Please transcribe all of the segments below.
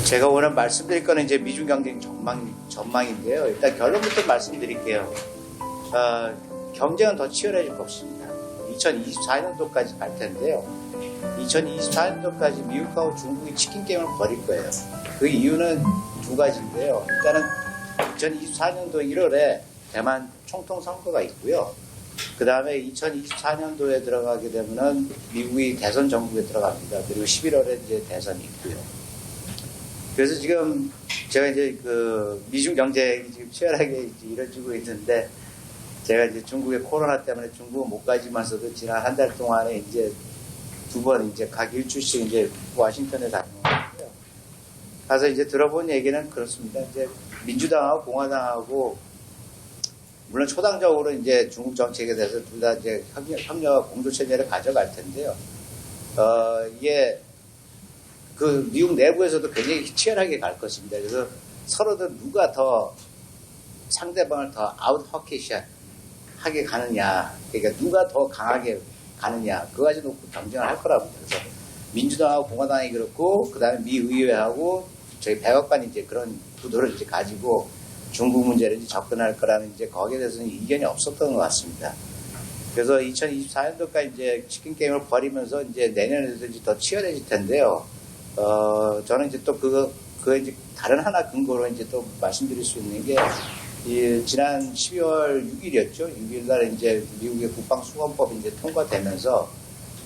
제가 오늘 말씀드릴 거는 이제 미중 경쟁 전망인데요. 일단 결론부터 말씀드릴게요. 경쟁은 더 치열해질 것입니다. 2024년도까지 갈 텐데요. 2024년도까지 미국하고 중국이 치킨 게임을 벌일 거예요. 그 이유는 두 가지인데요. 일단은 2024년도 1월에 대만 총통 선거가 있고요. 그 다음에 2024년도에 들어가게 되면은 미국이 대선 정국에 들어갑니다. 그리고 11월에 이제 대선이 있고요. 그래서 지금 제가 이제 그 미중 경쟁이 지금 치열하게 이제 이루어지고 있는데, 제가 이제 중국의 코로나 때문에 중국은 못 가지만서도 지난 한 달 동안에 이제 두 번 이제 각 일주씩 이제 워싱턴에 다녀왔고요. 가서 이제 들어본 얘기는 그렇습니다. 이제 민주당하고 공화당하고 물론 초당적으로 이제 중국 정책에 대해서 둘 다 이제 협력과 공조 체제를 가져갈 텐데요. 이게 그 미국 내부에서도 굉장히 치열하게 갈 것입니다. 그래서 서로들 누가 더 상대방을 더 아웃허킷하게 가느냐, 그러니까 누가 더 강하게 가느냐, 그거 가지고 놓고 경쟁을 할 거라고. 그래서 민주당하고 공화당이 그렇고, 그 다음에 미 의회하고 저희 백악관이 이제 그런 구도를 이제 가지고 중국 문제를 이제 접근할 거라는 이제 거기에 대해서는 이견이 없었던 것 같습니다. 그래서 2024년도까지 이제 치킨 게임을 벌이면서 이제 내년에도 이제 더 치열해질 텐데요. 저는 이제 또 그거 이제 다른 하나 근거로 이제 또 말씀드릴 수 있는 게, 지난 12월 6일이었죠. 6일 날 이제 미국의 국방수권법이 이제 통과되면서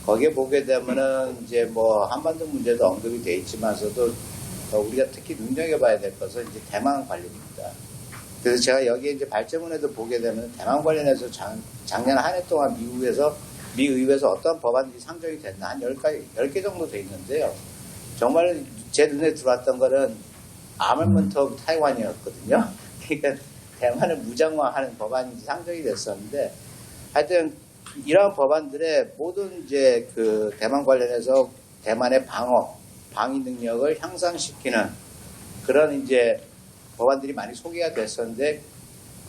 거기에 보게 되면은 이제 뭐 한반도 문제도 언급이 돼 있지만서도 우리가 특히 눈여겨봐야 될 것은 이제 대만 관련입니다. 그래서 제가 여기에 이제 발제문에도 보게 되면 대만 관련해서 작년 한 해 동안 미 의회에서 어떤 법안들이 상정이 됐나 한 10개 정도 돼 있는데요. 정말 제 눈에 들어왔던 거는 아머먼트 오브 타이완이었거든요. 그러니까 대만을 무장화하는 법안이 상정이 됐었는데, 하여튼 이러한 법안들의 모든 이제 그 대만 관련해서 대만의 방위 능력을 향상시키는 그런 이제 법안들이 많이 소개가 됐었는데,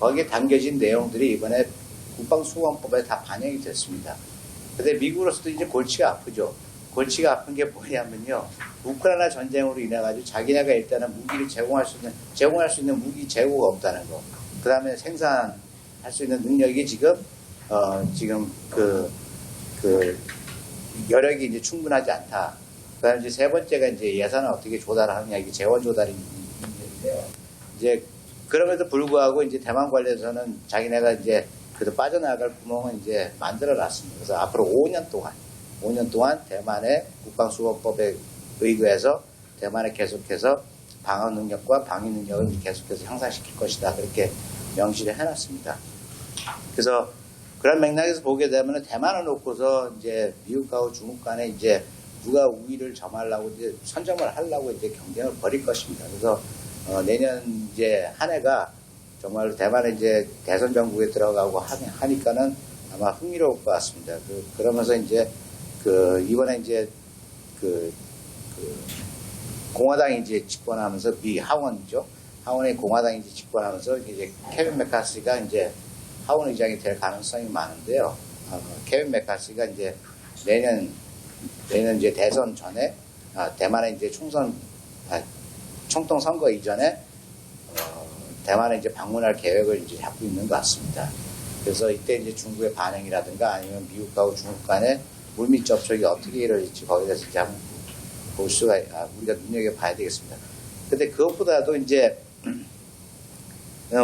거기에 담겨진 내용들이 이번에 국방수권법에 다 반영이 됐습니다. 근데 미국으로서도 이제 골치가 아프죠. 골치가 아픈 게 뭐냐면요. 우크라이나 전쟁으로 인해가지고 자기네가 일단은 무기를 제공할 수 있는 무기 재고가 없다는 거. 그 다음에 생산할 수 있는 능력이 지금 여력이 이제 충분하지 않다. 그 다음에 이제 세 번째가 이제 예산을 어떻게 조달하느냐, 이게 재원 조달이 문제인데요. 이제 그럼에도 불구하고 이제 대만 관련해서는 자기네가 이제 그래도 빠져나갈 구멍은 이제 만들어 놨습니다. 그래서 앞으로 5년 동안 대만의 국방수권법에 의거해서 대만에 계속해서 방어 능력과 방위 능력을 계속해서 향상시킬 것이다. 그렇게 명시를 해놨습니다. 그래서 그런 맥락에서 보게 되면 대만을 놓고서 이제 미국하고 중국 간에 이제 누가 우위를 점하려고 이제 선점을 하려고 이제 경쟁을 벌일 것입니다. 그래서 내년 이제 한 해가 정말 대만에 이제 대선 정국에 들어가고 하니까는 아마 흥미로울 것 같습니다. 그러면서 이제 이번에 이제 공화당이 이제 집권하면서 하원이죠. 하원의 공화당이 이제 집권하면서 이제 케빈 메카시가 이제 하원 의장이 될 가능성이 많은데요. 케빈 메카시가 이제 내년 이제 대선 전에 대만의 이제 총통 선거 이전에 대만에 이제 방문할 계획을 이제 잡고 있는 것 같습니다. 그래서 이때 이제 중국의 반응이라든가 아니면 미국하고 중국 간의 물밑 접촉이 어떻게 이루어질지 거기에 대해서 이제 한번 우리가 눈여겨봐야 되겠습니다. 근데 그것보다도 이제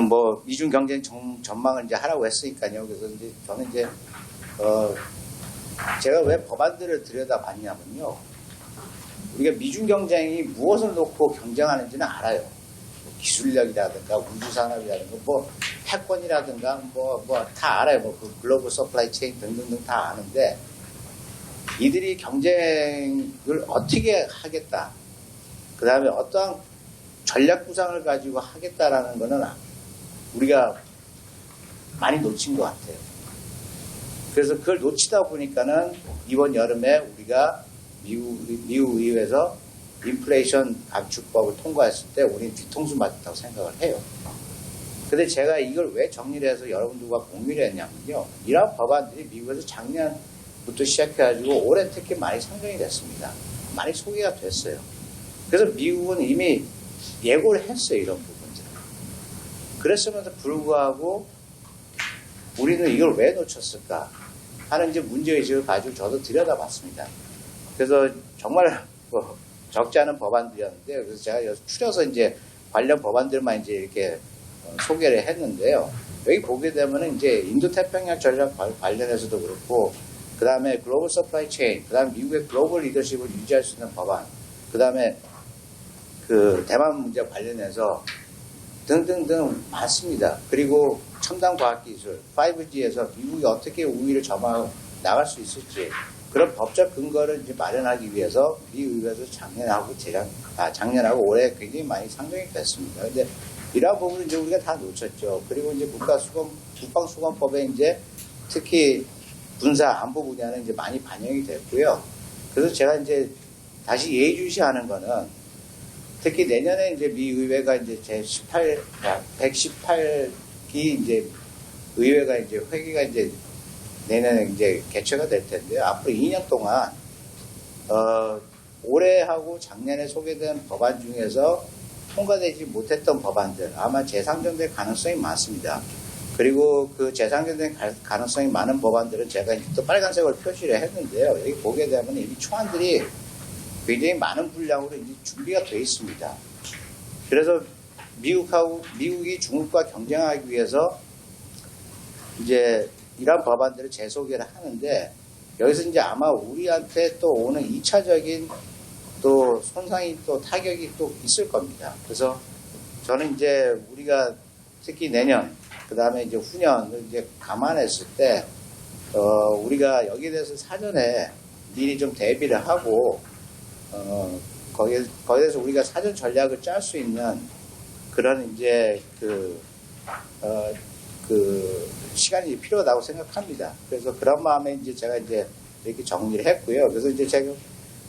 뭐 미중 경쟁 전망을 이제 하라고 했으니까요. 그래서 이제 저는 이제 제가 왜 법안들을 들여다봤냐면요. 우리가 미중 경쟁이 무엇을 놓고 경쟁하는지는 알아요. 기술력이라든가 우주산업이라든가 뭐 패권이라든가 뭐 다 알아요. 뭐 그 글로벌 서플라이 체인 등등등 다 아는데, 이들이 경쟁을 어떻게 하겠다, 그 다음에 어떠한 전략 구상을 가지고 하겠다라는 거는 우리가 많이 놓친 것 같아요. 그래서 그걸 놓치다 보니까는 이번 여름에 우리가 미국 의회에서 인플레이션 감축법을 통과했을 때 우리는 뒤통수 맞았다고 생각을 해요. 근데 제가 이걸 왜 정리를 해서 여러분들과 공유를 했냐면요. 이러한 법안들이 미국에서 작년부터 시작해가지고 올해 특히 많이 상정이 됐습니다. 많이 소개가 됐어요. 그래서 미국은 이미 예고를 했어요, 이런 부분들. 그랬음에도 불구하고 우리는 이걸 왜 놓쳤을까 하는 이제 문제의식을 가지고 저도 들여다봤습니다. 그래서 정말 뭐 적지 않은 법안들이었는데, 그래서 제가 여기서 추려서 이제 관련 법안들만 이제 이렇게 소개를 했는데요. 여기 보게 되면은 이제 인도태평양 전략 관련해서도 그렇고, 그 다음에 글로벌 서플라이 체인, 그 다음에 미국의 글로벌 리더십을 유지할 수 있는 법안, 그 다음에 그 대만 문제 관련해서 등등등 많습니다. 그리고 첨단 과학기술, 5G에서 미국이 어떻게 우위를 점하고 나갈 수 있을지, 그런 법적 근거를 이제 마련하기 위해서 미 의회에서 작년하고 올해 굉장히 많이 상정이 됐습니다. 근데 이러한 부분을 이제 우리가 다 놓쳤죠. 그리고 이제 국방수권법에 이제 특히 군사 안보 분야는 이제 많이 반영이 됐고요. 그래서 제가 이제 다시 예의주시하는 거는 특히 내년에 이제 미 의회가 이제 제 118기 이제 의회가 이제 회기가 이제 내년에 이제 개최가 될 텐데요. 앞으로 2년 동안 올해 하고 작년에 소개된 법안 중에서 통과되지 못했던 법안들 아마 재상정될 가능성이 많습니다. 그리고 그 재상정될 가능성이 많은 법안들은 제가 이제 또 빨간색으로 표시를 했는데요. 여기 보게 되면 이미 초안들이 굉장히 많은 분량으로 이제 준비가 되어 있습니다. 그래서 미국이 중국과 경쟁하기 위해서 이제 이런 법안들을 재소개를 하는데, 여기서 이제 아마 우리한테 또 오는 2차적인 또 손상이 또 타격이 또 있을 겁니다. 그래서 저는 이제 우리가 특히 내년, 그 다음에 이제 후년을 이제 감안했을 때, 우리가 여기에 대해서 사전에 미리 좀 대비를 하고, 거기에 대해서 우리가 사전 전략을 짤 수 있는 그런 이제 시간이 필요하다고 생각합니다. 그래서 그런 마음에 이제 제가 이제 이렇게 정리를 했고요. 그래서 이제 제가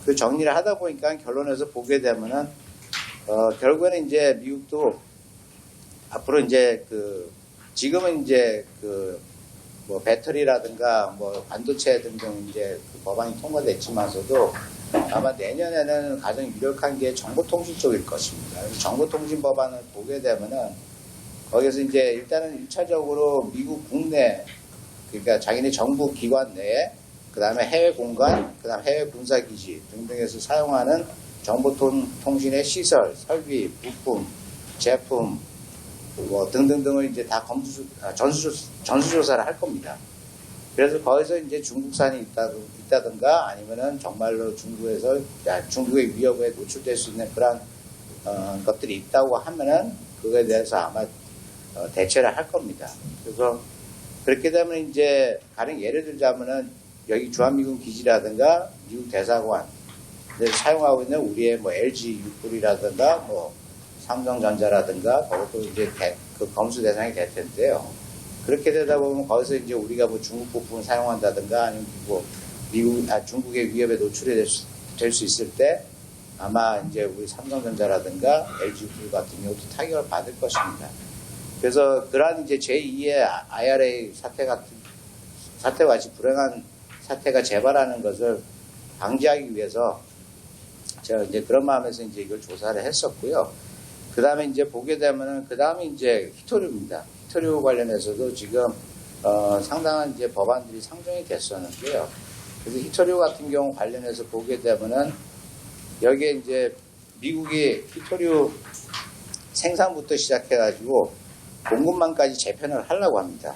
그 정리를 하다 보니까 결론에서 보게 되면은, 결국에는 이제 미국도 앞으로 이제 지금은 이제 뭐 배터리라든가 뭐 반도체 등등 이제 그 법안이 통과됐지만서도 아마 내년에는 가장 유력한 게 정보통신 쪽일 것입니다. 정보통신 법안을 보게 되면은 거기서 이제 일단은 1차적으로 미국 국내, 그러니까 자기네 정부 기관 내에, 그 다음에 해외 공간, 그 다음에 해외 군사기지 등등에서 사용하는 정보통신의 시설, 설비, 부품, 제품, 뭐 등등등을 이제 다 전수조사를 할 겁니다. 그래서 거기서 이제 중국산이 있다든가 아니면은 정말로 중국의 위협에 노출될 수 있는 그런 것들이 있다고 하면은 그거에 대해서 아마 대체를 할 겁니다. 그래서 그렇게 되면 이제 가령 예를 들자면은 여기 주한미군 기지라든가 미국 대사관 사용하고 있는 우리의 뭐 LG U3라든가 뭐 삼성전자라든가 그것도 이제 그 검수 대상이 될 텐데요. 그렇게 되다 보면 거기서 이제 우리가 뭐 중국 부품을 사용한다든가 아니면 뭐 중국의 위협에 노출이 될 수 있을 때 아마 이제 우리 삼성전자라든가 LG U3 같은 경우도 타격을 받을 것입니다. 그래서 그러한 이제 제2의 IRA 사태와 같이 불행한 사태가 재발하는 것을 방지하기 위해서 제가 이제 그런 마음에서 이제 이걸 조사를 했었고요. 그 다음에 이제 보게 되면은 그 다음에 이제 히토류입니다. 히토류 관련해서도 지금 상당한 이제 법안들이 상정이 됐었는데요. 그래서 히토류 같은 경우 관련해서 보게 되면은 여기에 이제 미국이 히토류 생산부터 시작해가지고 공급망까지 재편을 하려고 합니다.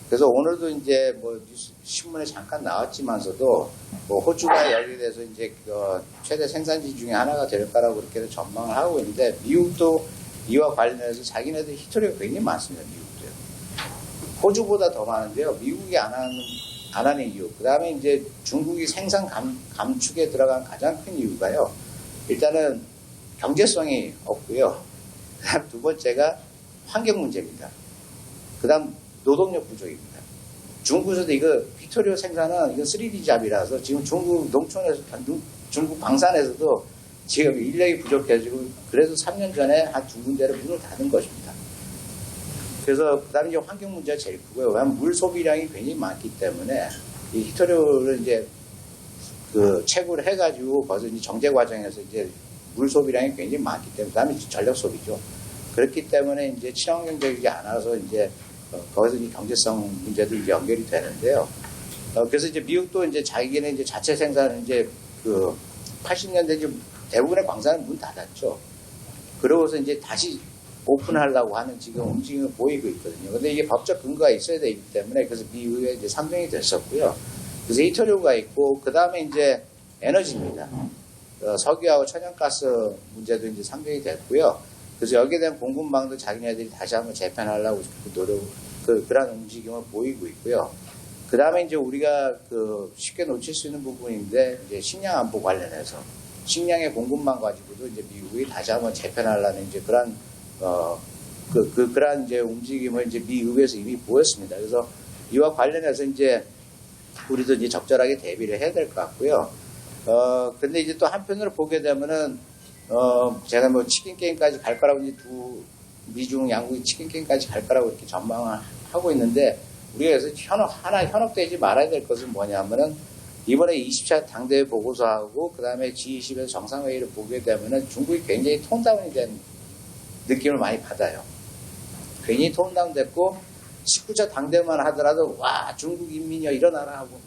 그래서 오늘도 이제 뭐 신문에 잠깐 나왔지만서도 뭐 호주가 여기에 대해서 이제 최대 생산지 중에 하나가 될 거라고 그렇게 전망을 하고 있는데, 미국도 이와 관련해서 자기네들 히토리가 굉장히 많습니다. 미국도요. 호주보다 더 많은데요. 미국이 안 하는 이유. 그 다음에 이제 중국이 생산 감축에 들어간 가장 큰 이유가요. 일단은 경제성이 없고요. 그 다음 두 번째가 환경 문제입니다. 그 다음 노동력 부족입니다. 중국에서도 이거 히토리오 생산은 이거 3D 잡이라서 지금 중국 농촌에서, 중국 방산에서도 지금 인력이 부족해지고 그래서 3년 전에 한 두 군데를 문을 닫은 것입니다. 그래서 그 다음에 이제 환경 문제가 제일 크고요. 왜냐하면 물 소비량이 굉장히 많기 때문에 이 히토리오를 이제 채굴을 해가지고 거기서 이제 정제 과정에서 이제 물 소비량이 굉장히 많기 때문에, 그다음에 전력 소비죠. 그렇기 때문에 이제 친환경적이지 않아서 이제 거기서 이 경제성 문제도 이제 연결이 되는데요. 그래서 이제 미국도 이제 자기는 이제 자체 생산을 이제 그 80년대 이제 대부분의 광산은 문 닫았죠. 그러고서 이제 다시 오픈하려고 하는 지금 움직임을 보이고 있거든요. 근데 이게 법적 근거가 있어야 되기 때문에 그래서 미국에 이제 상정이 됐었고요. 그래서 히토류가 있고 그 다음에 이제 에너지입니다. 석유하고 천연가스 문제도 이제 상정이 됐고요. 그래서 여기에 대한 공급망도 자기네들이 다시 한번 재편하려고 그런 움직임을 보이고 있고요. 그 다음에 이제 우리가 쉽게 놓칠 수 있는 부분인데, 이제 식량 안보 관련해서 식량의 공급망 가지고도 이제 미국이 다시 한번 재편하려는 이제 그런 그러한 이제 움직임을 이제 미국에서 이미 보였습니다. 그래서 이와 관련해서 이제 우리도 이제 적절하게 대비를 해야 될 것 같고요. 근데 이제 또 한편으로 보게 되면은, 제가 뭐 치킨 게임까지 갈 거라고 이제 미중 양국이 치킨 게임까지 갈 거라고 이렇게 전망을 하고 있는데, 우리가 그래서 현혹되지 말아야 될 것은 뭐냐면은, 이번에 20차 당대회 보고서하고, 그 다음에 G20에서 정상회의를 보게 되면은 중국이 굉장히 톤다운이 된 느낌을 많이 받아요. 괜히 톤다운 됐고, 19차 당대회만 하더라도, 와, 중국 인민이여 일어나라 하고,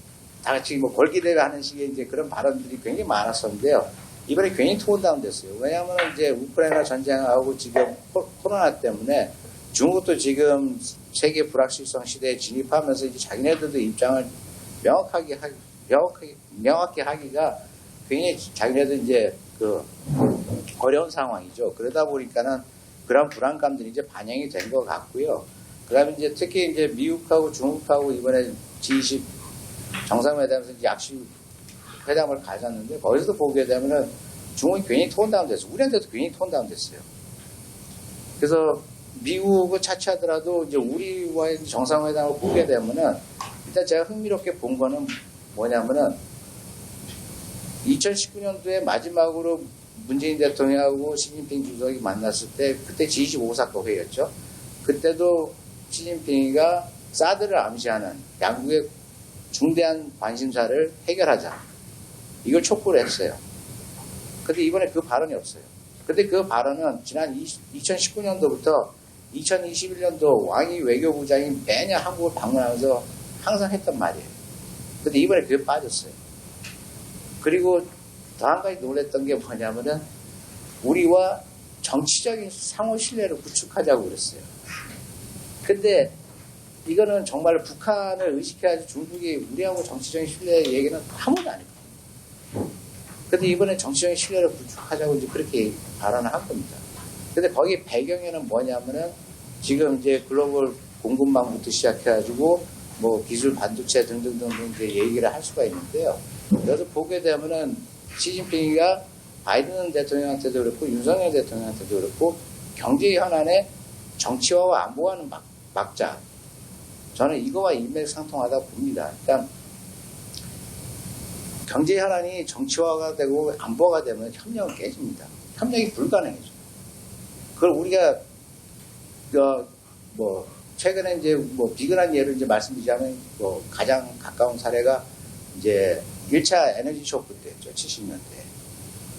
다 같이 뭐 걸기대회 하는 식의 이제 그런 발언들이 굉장히 많았었는데요. 이번에 괜히 톤다운 됐어요. 왜냐하면 이제 우크라이나 전쟁하고 지금 코로나 때문에 중국도 지금 세계 불확실성 시대에 진입하면서 이제 자기네들도 입장을 명확히 하기가 굉장히 자기네들 이제 어려운 상황이죠. 그러다 보니까는 그런 불안감들이 이제 반영이 된 것 같고요. 그 다음에 이제 특히 이제 미국하고 중국하고 이번에 G20 정상회담에서 이제 약식 회담을 가졌는데, 거기서도 보게 되면은 중국이 괜히 톤다운 됐어요. 우리한테도 괜히 톤다운 됐어요. 그래서 미국을 차치하더라도 이제 우리와의 정상회담을 보게 되면은, 일단 제가 흥미롭게 본 거는 뭐냐면은 2019년도에 마지막으로 문재인 대통령하고 시진핑 주석이 만났을 때, 그때 G20 오사카 회의였죠. 그때도 시진핑이가 사드를 암시하는 양국의 중대한 관심사를 해결하자, 이걸 촉구를 했어요. 근데 이번에 그 발언이 없어요. 근데 그 발언은 지난 2019년도부터 2021년도 왕이 외교부장이 매년 한국을 방문하면서 항상 했던 말이에요. 근데 이번에 그게 빠졌어요. 그리고 더 한 가지 놀랬던 게 뭐냐면은, 우리와 정치적인 상호 신뢰를 구축하자고 그랬어요. 근데 이거는 정말 북한을 의식해야지 중국이 우리하고 정치적인 신뢰 얘기는 아무도 안 했거든요. 근데 이번에 정치적인 신뢰를 구축하자고 이제 그렇게 발언을 한 겁니다. 근데 거기 배경에는 뭐냐면은, 지금 이제 글로벌 공급망부터 시작해가지고 뭐 기술 반도체 등등등 이제 얘기를 할 수가 있는데요. 그래서 보게 되면은 시진핑이가 바이든 대통령한테도 그렇고 윤석열 대통령한테도 그렇고 경제 현안에 정치화와 안보와는 막자. 저는 이거와 일맥상통하다고 봅니다. 일단 경제 현안이 정치화가 되고 안보가 되면 협력은 깨집니다. 협력이 불가능해져요. 그걸 우리가 뭐 최근에 이제 뭐 비근한 예를 이제 말씀드리자면, 뭐 가장 가까운 사례가 이제 1차 에너지 쇼크 때였죠. 70년대.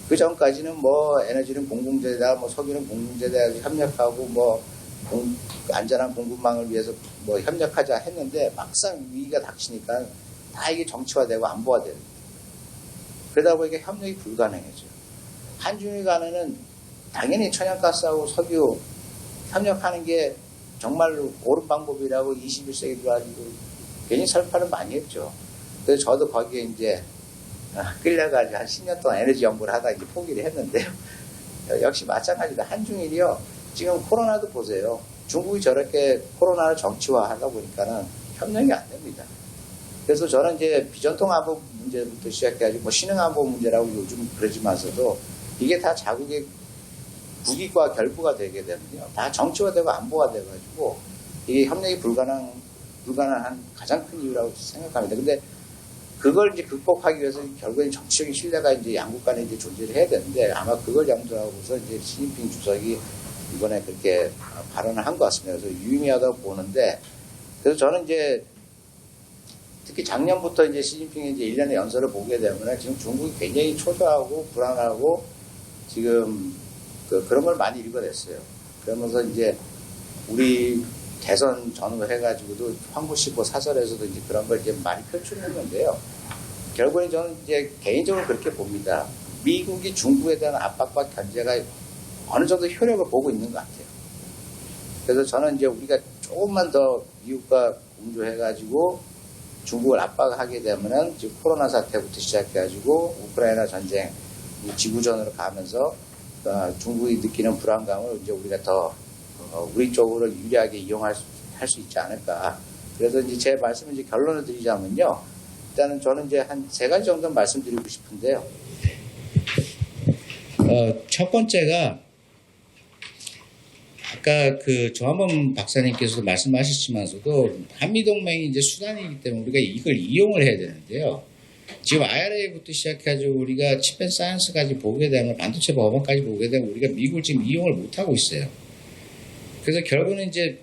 그 전까지는 뭐 에너지는 공공재다, 뭐 석유는 공공재다 협력하고 뭐 안전한 공급망을 위해서 뭐 협력하자 했는데, 막상 위기가 닥치니까 다 이게 정치화되고 안보화되는. 그러다 보니까 협력이 불가능해져요. 한중일 간에는 당연히 천연가스하고 석유 협력하는 게 정말로 옳은 방법이라고 21세기 들어가지고 괜히 설파를 많이 했죠. 그래서 저도 거기에 이제 끌려가지고 한 10년 동안 에너지 연구를 하다 이제 포기를 했는데요. 역시 마찬가지다. 한중일이요. 지금 코로나도 보세요. 중국이 저렇게 코로나를 정치화하다 보니까는 협력이 안 됩니다. 그래서 저는 이제 비전통 안보 문제부터 시작해가지고 뭐 신흥 안보 문제라고 요즘 그러지만서도 이게 다 자국의 국익과 결부가 되게 되면요. 다 정치화되고 안보가 돼가지고 이게 협력이 불가능한 가장 큰 이유라고 생각합니다. 근데 그걸 이제 극복하기 위해서 결국엔 정치적인 신뢰가 이제 양국 간에 이제 존재를 해야 되는데, 아마 그걸 염두하고서 이제 시진핑 주석이 이번에 그렇게 발언을 한 것 같습니다. 그래서 유의미하다고 보는데, 그래서 저는 이제 특히 작년부터 이제 시진핑이 이제 1년의 연설을 보게 되면 지금 중국이 굉장히 초조하고 불안하고 지금 그런 걸 많이 읽어냈어요. 그러면서 이제 우리 대선 전후로 해가지고도 황구시보 사설에서도 이제 그런 걸 이제 많이 표출했는데요. 결국엔 저는 이제 개인적으로 그렇게 봅니다. 미국이 중국에 대한 압박과 견제가 어느 정도 효력을 보고 있는 것 같아요. 그래서 저는 이제 우리가 조금만 더 미국과 공조해가지고 중국을 압박하게 되면은 지금 코로나 사태부터 시작해가지고 우크라이나 전쟁, 지구전으로 가면서 중국이 느끼는 불안감을 이제 우리가 더 우리 쪽으로 유리하게 이용할 수 있지 않을까. 그래서 이제 제 말씀을 이제 결론을 드리자면요. 일단은 저는 이제 한 3가지 정도 말씀드리고 싶은데요. 첫 번째가 아까 조한범 박사님께서도 말씀하셨지만서도 한미동맹이 이제 수단이기 때문에 우리가 이걸 이용을 해야 되는데요. 지금 IRA부터 시작해가지고 우리가 칩앤 사이언스까지 보게 되면 반도체 법안까지 보게 되면 우리가 미국을 지금 이용을 못하고 있어요. 그래서 결국은 이제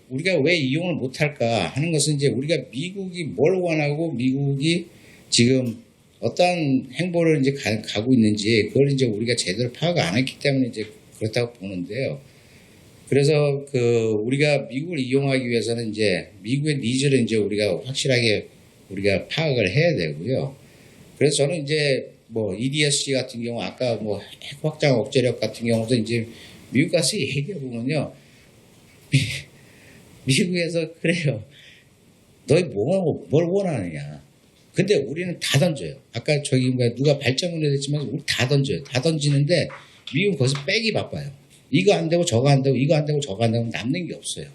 우리가 왜 이용을 못할까 하는 것은 이제 우리가 미국이 뭘 원하고 미국이 지금 어떠한 행보를 이제 가고 있는지 그걸 이제 우리가 제대로 파악을 안 했기 때문에 이제 그렇다고 보는데요. 그래서 우리가 미국을 이용하기 위해서는 이제 미국의 니즈를 이제 우리가 확실하게 우리가 파악을 해야 되고요. 그래서 저는 이제 EDSG 같은 경우 아까 핵 확장 억제력 같은 경우도 이제 미국 가서 얘기해 보면요. 미국에서 그래요. 너희 뭘 원하느냐. 근데 우리는 다 던져요. 아까 누가 발전을 했지만 우리 다 던져요. 다 던지는데 미국은 거기서 빼기 바빠요. 이거 안 되고 저거 안 되고 이거 안 되고 저거 안 되고 남는 게 없어요.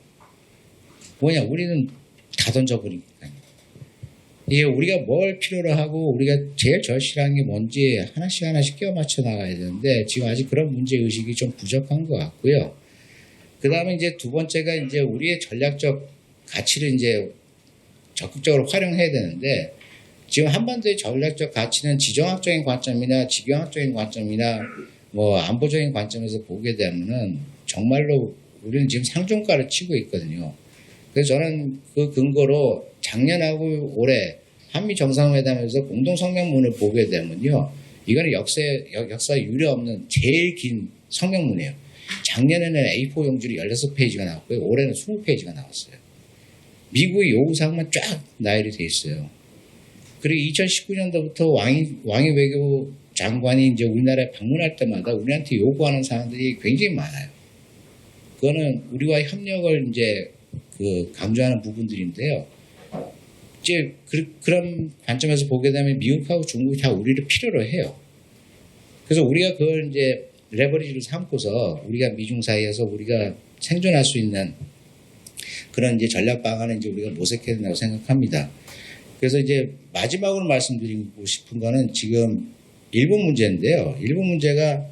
뭐냐 우리는 다 던져버리니까요. 이게 우리가 뭘 필요로 하고 우리가 제일 절실한 게 뭔지 하나씩 끼워 맞춰 나가야 되는데 지금 아직 그런 문제 의식이 좀 부족한 것 같고요. 그 다음에 이제 두 번째가 이제 우리의 전략적 가치를 이제 적극적으로 활용해야 되는데 지금 한반도의 전략적 가치는 지정학적인 관점이나 지경학적인 관점이나 안보적인 관점에서 보게 되면은 정말로 우리는 지금 상종가를 치고 있거든요. 그래서 저는 그 근거로 작년하고 올해 한미 정상회담에서 공동 성명문을 보게 되면요. 이거는 역사 유례 없는 제일 긴 성명문이에요. 작년에는 A4 용지로 16페이지가 나왔고요. 올해는 20페이지가 나왔어요. 미국의 요구사항만 쫙 나열이 돼 있어요. 그리고 2019년도부터 왕이 외교 장관이 이제 우리나라에 방문할 때마다 우리한테 요구하는 사항들이 굉장히 많아요. 그거는 우리와의 협력을 이제 강조하는 부분들인데요. 이제 그런 관점에서 보게 되면 미국하고 중국이 다 우리를 필요로 해요. 그래서 우리가 그걸 이제 레버리지를 삼고서 우리가 미중 사이에서 우리가 생존할 수 있는 그런 이제 전략 방안을 이제 우리가 모색해야 된다고 생각합니다. 그래서 이제 마지막으로 말씀드리고 싶은 거는 지금 일본 문제인데요. 일본 문제가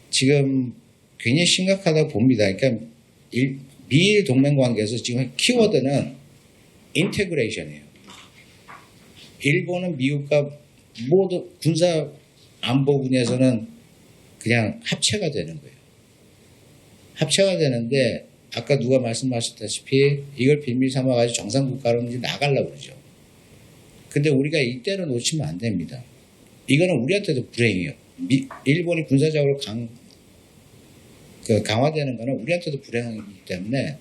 지금 굉장히 심각하다고 봅니다. 그러니까 미일 동맹 관계에서 지금 키워드는 인테그레이션이에요. 일본은 미국과 모두 군사 안보 분야에서는 그냥 합체가 되는 거예요. 합체가 되는데 아까 누가 말씀하셨다시피 이걸 빌미 삼아가지고 정상국가로 이제 나가려고 그러죠. 근데 우리가 이때를 놓치면 안 됩니다. 이거는 우리한테도 불행이에요. 일본이 군사적으로 강화되는 거는 우리한테도 불행하기 때문에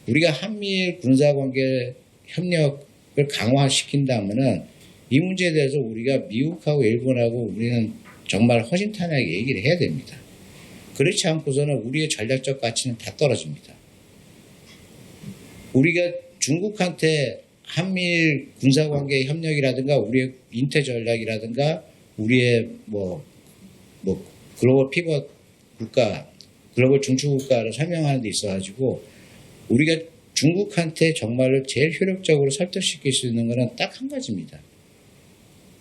우리가 한미일 군사관계 협력을 강화시킨다면은 이 문제에 대해서 우리가 미국하고 일본하고 우리는 정말 허심탄회하게 얘기를 해야 됩니다. 그렇지 않고서는 우리의 전략적 가치는 다 떨어집니다. 우리가 중국한테 한미일 군사관계 협력이라든가 우리의 인태 전략이라든가 우리의 글로벌 피벗 국가, 글로벌 중추 국가를 설명하는 데 있어가지고 우리가 중국한테 정말로 제일 효력적으로 설득시킬 수 있는 것은 딱 한 가지입니다.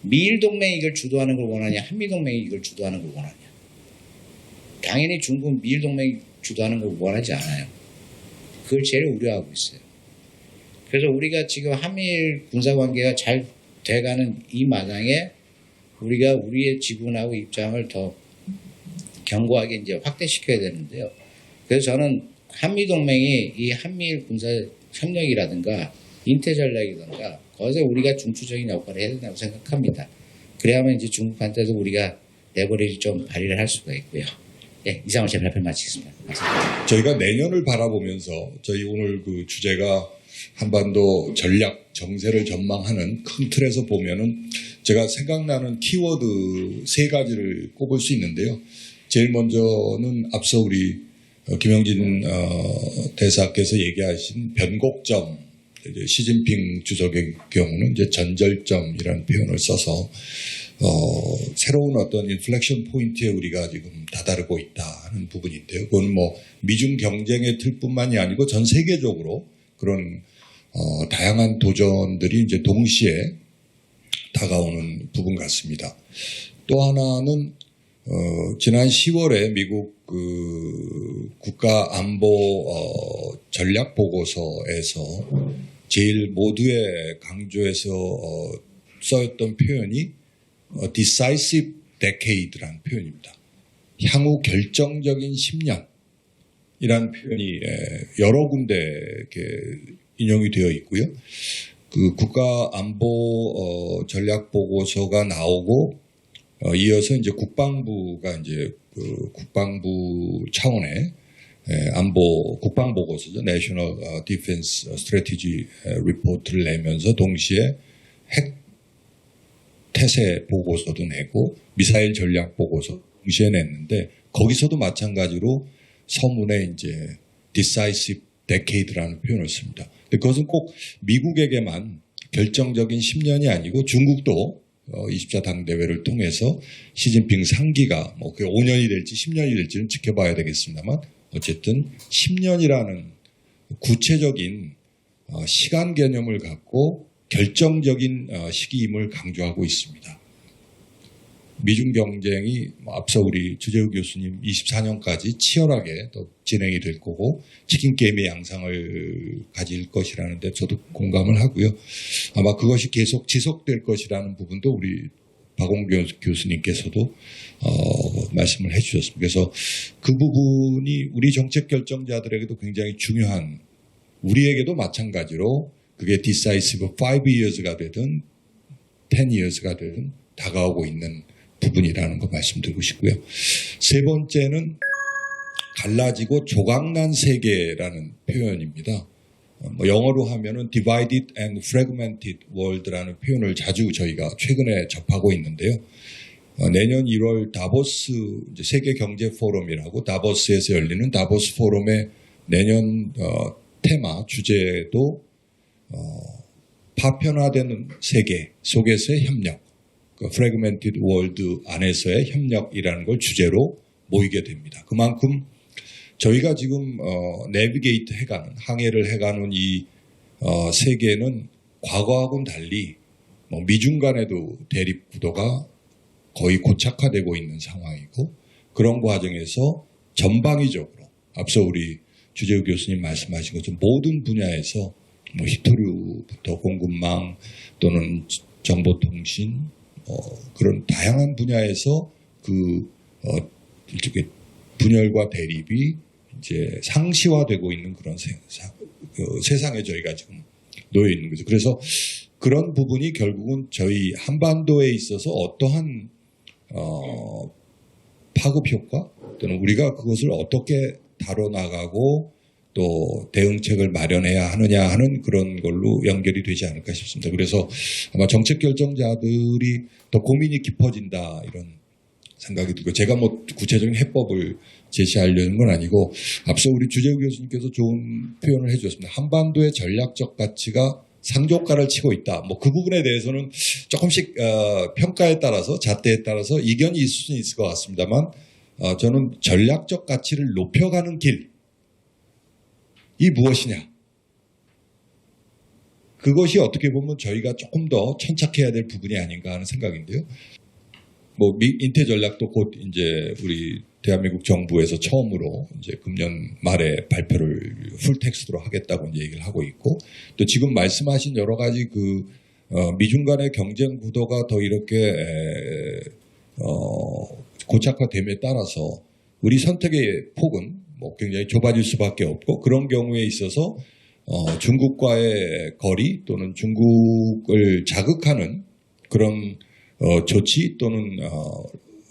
미일 동맹이 이걸 주도하는 걸 원하냐, 한미 동맹이 이걸 주도하는 걸 원하냐. 당연히 중국은 미일 동맹이 주도하는 걸 원하지 않아요. 그걸 제일 우려하고 있어요. 그래서 우리가 지금 한미일 군사관계가 잘 돼가는 이 마당에 우리가 우리의 지분하고 입장을 더 견고하게 이제 확대시켜야 되는데요. 그래서 저는 한미동맹이 이 한미일 군사 협력이라든가 인태 전략이라든가 거기서 우리가 중추적인 역할을 해야 된다고 생각합니다. 그래야만 이제 중국한테도 우리가 레버리지 좀 발휘를 할 수가 있고요. 예, 이상으로 제 발표를 마치겠습니다. 감사합니다. 저희가 내년을 바라보면서 저희 오늘 그 주제가 한반도 전략 정세를 전망하는 큰 틀에서 보면은 제가 생각나는 키워드 3가지를 꼽을 수 있는데요. 제일 먼저는 앞서 우리 김영진 대사께서 얘기하신 변곡점, 이제 시진핑 주석의 경우는 이제 전절점이라는 표현을 써서 새로운 어떤 인플렉션 포인트에 우리가 지금 다다르고 있다 하는 부분인데요. 그건 뭐 미중 경쟁의 틀뿐만이 아니고 전 세계적으로 그런 다양한 도전들이 이제 동시에 다가오는 부분 같습니다. 또 하나는 지난 10월에 미국 그 국가 안보 전략 보고서에서 제일 모두에 강조해서 써였던 표현이 decisive decade라는 표현입니다. 향후 결정적인 10년이라는 표현이 여러 군데 이렇게 인용이 되어 있고요. 그 국가 안보 전략 보고서가 나오고 이어서 이제 국방부가 이제 그 국방부 차원의 안보 국방 보고서죠. National Defense Strategy Report를 내면서 동시에 핵 태세 보고서도 내고 미사일 전략 보고서 동시에 냈는데 거기서도 마찬가지로 서문에 이제 decisive decade라는 표현을 씁니다. 근데 그것은 꼭 미국에게만 결정적인 10년이 아니고 중국도 24 당대회를 통해서 시진핑 3기가 뭐 그게 5년이 될지 10년이 될지는 지켜봐야 되겠습니다만 어쨌든 10년이라는 구체적인 시간 개념을 갖고 결정적인 시기임을 강조하고 있습니다. 미중 경쟁이 앞서 우리 주재우 교수님 24년까지 치열하게 또 진행이 될 거고 치킨 게임의 양상을 가질 것이라는데 저도 공감을 하고요. 아마 그것이 계속 지속될 것이라는 부분도 우리 박홍규 교수님께서도 말씀을 해주셨습니다. 그래서 그 부분이 우리 정책 결정자들에게도 굉장히 중요한, 우리에게도 마찬가지로 그게 decisive 5years가 되든 10years가 되든 다가오고 있는 부분이라는 거 말씀드리고 싶고요. 세 번째는 갈라지고 조각난 세계라는 표현입니다. 뭐 영어로 하면은 divided and fragmented world라는 표현을 자주 저희가 최근에 접하고 있는데요. 내년 1월 다보스 이제 세계 경제 포럼이라고 다보스에서 열리는 다보스 포럼의 내년 테마 주제도 파편화되는 세계 속에서의 협력, 그 fragmented world 안에서의 협력이라는 걸 주제로 모이게 됩니다. 그만큼 저희가 지금 내비게이트 해가는, 항해를 해가는 이 세계는 과거하고는 달리 뭐 미중 간에도 대립 구도가 거의 고착화되고 있는 상황이고, 그런 과정에서 전방위적으로 앞서 우리 주재우 교수님 말씀하신 것처럼 모든 분야에서 뭐 히토류부터 공급망 또는 정보통신 그런 다양한 분야에서 그 일종의 분열과 대립이 이제 상시화되고 있는 그런 세상에 저희가 지금 놓여 있는 거죠. 그래서 그런 부분이 결국은 저희 한반도에 있어서 어떠한 파급 효과 또는 우리가 그것을 어떻게 다뤄나가고 또 대응책을 마련해야 하느냐 하는 그런 걸로 연결이 되지 않을까 싶습니다. 그래서 아마 정책 결정자들이 더 고민이 깊어진다 이런 생각이 들고, 제가 뭐 구체적인 해법을 제시하려는 건 아니고 앞서 우리 주재우 교수님께서 좋은 표현을 해주셨습니다. 한반도의 전략적 가치가 상조가를 치고 있다. 뭐 그 부분에 대해서는 조금씩 평가에 따라서 잣대에 따라서 이견이 있을 수는 있을 것 같습니다만 저는 전략적 가치를 높여가는 길이 무엇이냐, 그것이 어떻게 보면 저희가 조금 더 천착해야 될 부분이 아닌가 하는 생각인데요. 뭐 인태 전략도 곧 이제 우리 대한민국 정부에서 처음으로 이제 금년 말에 발표를 풀텍스트로 하겠다고 이제 얘기를 하고 있고, 또 지금 말씀하신 여러 가지 그 미중 간의 경쟁 구도가 더 이렇게 고착화됨에 따라서 우리 선택의 폭은 뭐 굉장히 좁아질 수밖에 없고, 그런 경우에 있어서 중국과의 거리 또는 중국을 자극하는 그런 조치 또는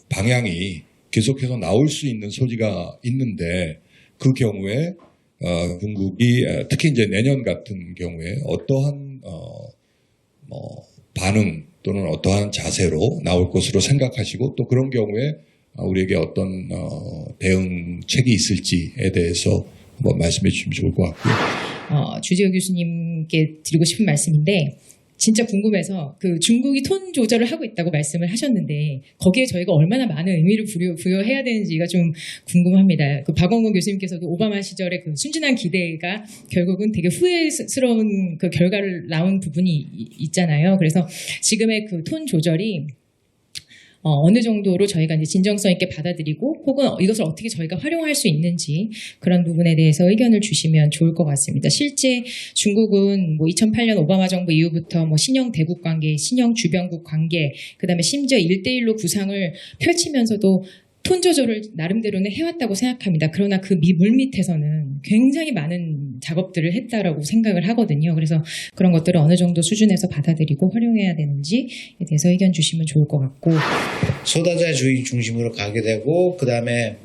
방향이 계속해서 나올 수 있는 소지가 있는데 그 경우에 중국이 특히 이제 내년 같은 경우에 어떠한 반응 또는 어떠한 자세로 나올 것으로 생각하시고 또 그런 경우에 우리에게 어떤 대응책이 있을지에 대해서 한번 말씀해 주시면 좋을 것 같고요. 주재호 교수님께 드리고 싶은 말씀인데 진짜 궁금해서 그 중국이 톤 조절을 하고 있다고 말씀을 하셨는데 거기에 저희가 얼마나 많은 의미를 부여해야 되는지가 좀 궁금합니다. 그 박원곤 교수님께서도 오바마 시절에 그 순진한 기대가 결국은 되게 후회스러운 그 결과를 나온 부분이 있잖아요. 그래서 지금의 그 톤 조절이 어느 정도로 저희가 이제 진정성 있게 받아들이고 혹은 이것을 어떻게 저희가 활용할 수 있는지 그런 부분에 대해서 의견을 주시면 좋을 것 같습니다. 실제 중국은 뭐 2008년 오바마 정부 이후부터 뭐 신형 대국 관계, 신형 주변국 관계, 그다음에 심지어 1대1로 구상을 펼치면서도 톤 조절을 나름대로는 해왔다고 생각합니다. 그러나 그 물밑에서는 굉장히 많은 작업들을 했다라고 생각을 하거든요. 그래서 그런 것들을 어느 정도 수준에서 받아들이고 활용해야 되는지에 대해서 의견 주시면 좋을 것 같고. 소다자주의 중심으로 가게 되고 그 다음에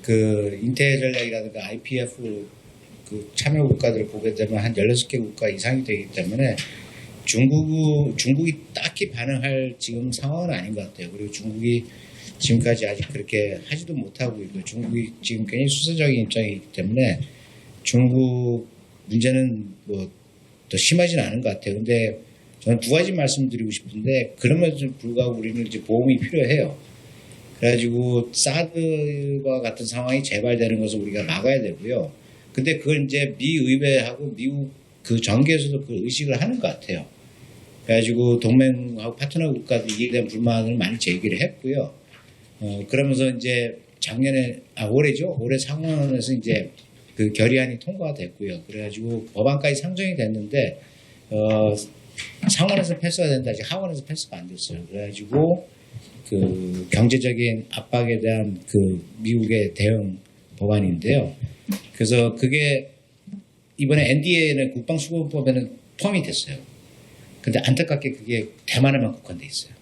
그 인태 전략이라든가 IPF 그 참여 국가들을 보게 되면 한 16개 국가 이상이 되기 때문에 중국이 딱히 반응할 지금 상황은 아닌 것 같아요. 그리고 중국이 지금까지 아직 그렇게 하지도 못하고 있고 중국이 지금 굉장히 수세적인 입장이기 때문에 중국 문제는 뭐 더 심하지는 않은 것 같아요. 근데 저는 두 가지 말씀드리고 싶은데 그럼에도 불구하고 우리는 이제 보험이 필요해요. 그래가지고 사드와 같은 상황이 재발되는 것을 우리가 막아야 되고요. 근데 그걸 이제 미 의회하고 미국 그 정계에서도 그 의식을 하는 것 같아요. 그래가지고 동맹하고 파트너 국가들이 이에 대한 불만을 많이 제기를 했고요. 그러면서 이제 올해죠. 올해 상원에서 이제 그 결의안이 통과가 됐고요. 그래가지고 법안까지 상정이 됐는데, 상원에서 패스가 된다. 아직 하원에서 패스가 안 됐어요. 그래가지고 그 경제적인 압박에 대한 그 미국의 대응 법안인데요. 그래서 그게 이번에 NDA는 국방수급법에는 포함이 됐어요. 근데 안타깝게 그게 대만에만 국한돼 있어요.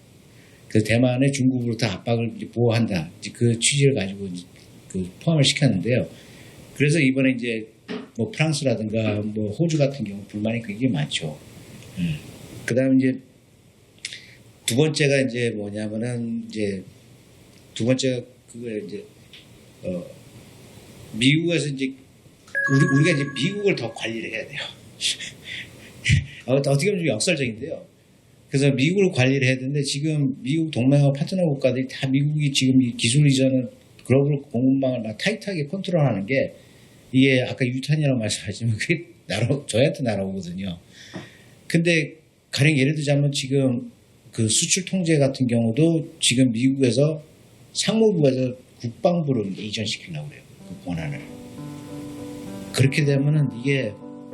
그 대만에 중국으로부터 압박을 보호한다. 이제 그 취지를 가지고 이제 그 포함을 시켰는데요. 그래서 이번에 이제 뭐 프랑스라든가 뭐 호주 같은 경우 불만이 굉장히 많죠. 그 다음에 이제 두 번째가 이제 뭐냐면은 이제 두 번째가 그거 이제 미국에서 이제 우리가 이제 미국을 더 관리를 해야 돼요. 어떻게 보면 좀 역설적인데요. 그래서 미국을 관리를 해야 되는데 지금 미국 동맹과 파트너 국가들이 다 미국이 지금 이 기술 이전은 글로벌 공급망을 막 타이트하게 컨트롤하는 게 이게 아까 유탄이라고 말씀하시면 그게 저희한테 날아오거든요. 근데 가령 예를 들자면 지금 그 수출 통제 같은 경우도 지금 미국에서 상무부에서 국방부로 이전시키려고 그래요. 그 권한을. 그렇게 되면은 이게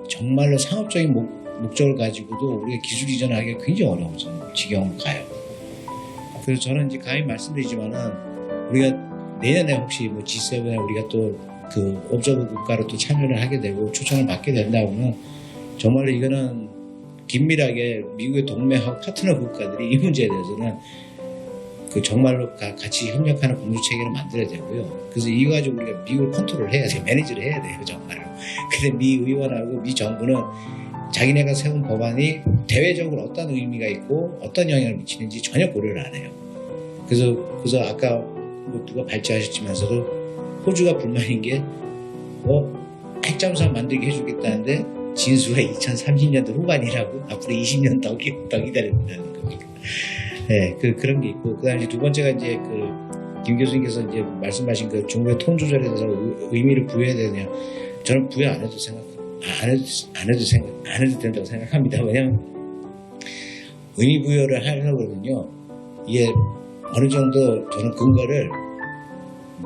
정말로 상업적인 목적을 가지고도 우리가 기술 이전을 하기가 굉장히 어려워지는 지경으로 가요. 그래서 저는 이제 감히 말씀드리지만은 우리가 내년에 혹시 뭐 G7에 우리가 또 그 옵저버 국가로 또 참여를 하게 되고 초청을 받게 된다고는 정말로 이거는 긴밀하게 미국의 동맹하고 파트너 국가들이 이 문제에 대해서는 그 정말로 같이 협력하는 공조 체계를 만들어야 되고요. 그래서 이거 가지고 우리가 미국을 컨트롤 해야 돼요. 매니지를 해야 돼요. 정말로. 근데 미 의원하고 미 정부는 자기네가 세운 법안이 대외적으로 어떤 의미가 있고 어떤 영향을 미치는지 전혀 고려를 안 해요. 그래서 아까 뭐 누가 발제하셨지만서도 호주가 불만인 게 핵잠수함 만들게 해주겠다는데 진수가 2030년도 후반이라고 앞으로 20년 더 기다려야 된다는 겁니다. 네, 그런 게 있고 그다음에 두 번째가 이제 김 교수님께서 이제 말씀하신 그 중국의 톤 조절에 대해서 의미를 부여해야 되느냐 저는 부여 안 해도 된다고 생각합니다. 왜냐하면 의미 부여를 하려고 그러면요 이게 어느 정도 저는 근거를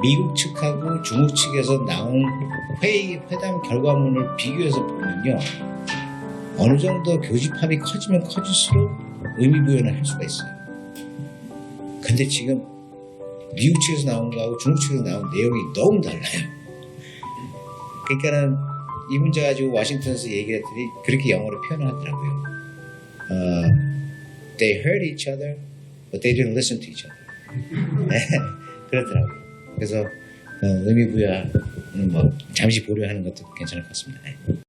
미국 측하고 중국 측에서 나온 회담 결과문을 비교해서 보면요 어느 정도 교집합이 커지면 커질수록 의미 부여를 할 수가 있어요. 근데 지금 미국 측에서 나온 거하고 중국 측에서 나온 내용이 너무 달라요. 그러니까는 이 문제 가지고 워싱턴에서 얘기를 했더니 그렇게 영어로 표현하더라고요. They heard each other, but they didn't listen to each other. 네, 그렇더라고요. 그래서 의미 부여는 뭐 잠시 보류하는 것도 괜찮을 것 같습니다. 네.